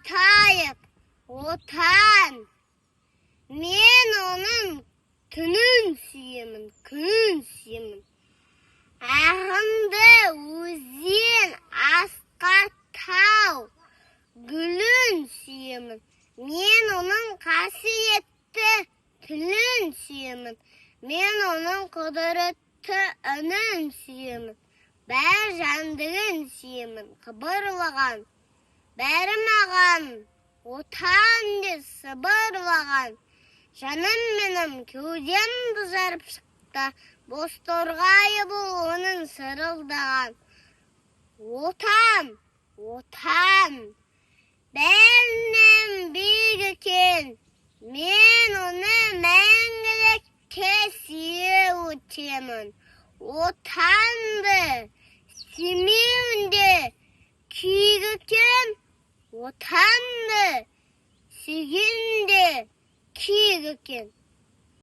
атайып, отан. Мен оның түнін сүйемін, күнін сүйемін. Ағынды өзен, асқар тау, гүлін сүйемін. Мен оның қасиетті тілін сүйемін. Мен оның құдіретті үнін сүйемін. Бәр жандығын сүйемін, қыбырлаған. Бәрі маған отан деп сыбырлаған. Жаным менің кеудемді жарып шықты, боз торғайы бұл оның сырылдаған. Отан, отан, бәрінен биік екен, мен оны мәңгілікке сүйе өтемін. Отанды сүймеуінде күйік екен, отанды сүйгенде күйік екен.